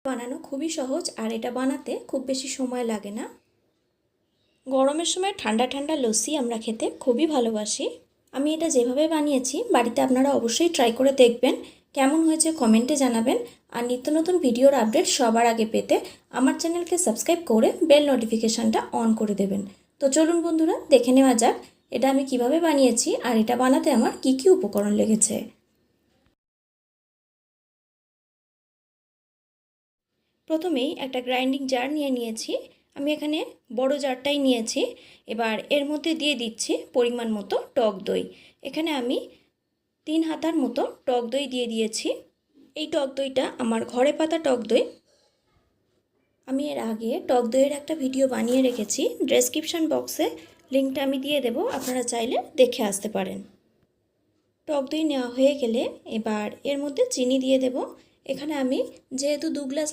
বানানো খুবই সহজ আর এটা বানাতে খুব বেশি সময় লাগে না। গরমের সময় ঠান্ডা ঠান্ডা লস্যি আমরা খেতে খুবই ভালোবাসি। আমি এটা যেভাবে বানিয়েছি বাড়িতে আপনারা অবশ্যই ট্রাই করে দেখবেন, কেমন হয়েছে কমেন্টে জানাবেন। আর নিত্য নতুন ভিডিওর আপডেট সবার আগে পেতে আমার চ্যানেলকে সাবস্ক্রাইব করে বেল নোটিফিকেশানটা অন করে দেবেন। তো চলুন বন্ধুরা, দেখে নেওয়া যাক এটা আমি কিভাবে বানিয়েছি আর এটা বানাতে আমার কি কি উপকরণ লেগেছে। প্রথমেই একটা গ্রাইন্ডিং জার নিয়ে নিয়েছি। আমি এখানে বড় জারটাই নিয়েছি। এবার এর মধ্যে দিয়ে দিচ্ছি পরিমাণ মতো টক দই। এখানে আমি 3 হাতার মতো টক দই দিয়ে দিয়েছি। এই টক দইটা আমার ঘরে পাতা টক দই। আমি এর আগে টক দইয়ের একটা ভিডিও বানিয়ে রেখেছি, ডেসক্রিপশন বক্সে লিঙ্কটা আমি দিয়ে দেব, আপনারা চাইলে দেখে আসতে পারেন। টক দই নেওয়া হয়ে গেলে এবার এর মধ্যে চিনি দিয়ে দেব। এখানে আমি যেহেতু 2 গ্লাস